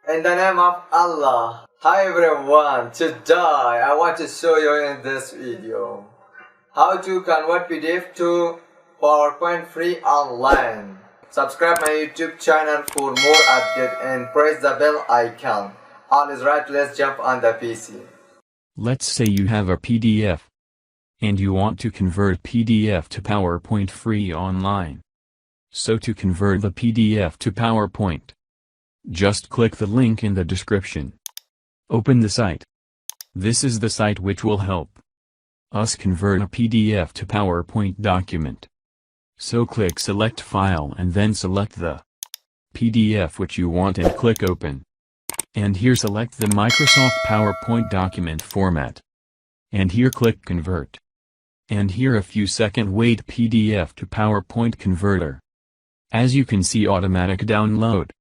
In the name of Allah. Hi everyone, today I want to show you in this video how to convert PDF to PowerPoint free online. Subscribe my YouTube channel for more updates and press the bell icon. All is right, let's jump on the PC. Let's say you have a PDF and you want to convert PDF to PowerPoint free online. So to convert the PDF to PowerPoint, just click the link in the description. Open the site. This is the site which will help us convert a PDF to PowerPoint document. So click select file and then select the PDF which you want and click open. And here select the Microsoft PowerPoint document format. And here click convert. And here a few seconds wait PDF to PowerPoint converter. As you can see automatic download.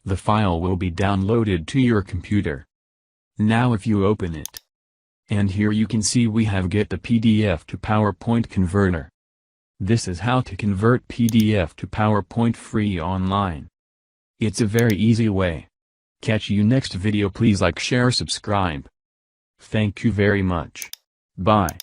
The file will be downloaded to your computer. Now if you open it. And here you can see we have get the PDF to PowerPoint converter. This is how to convert PDF to PowerPoint free online. It's a very easy way. Catch you next video, please like, share, subscribe. Thank you very much. Bye.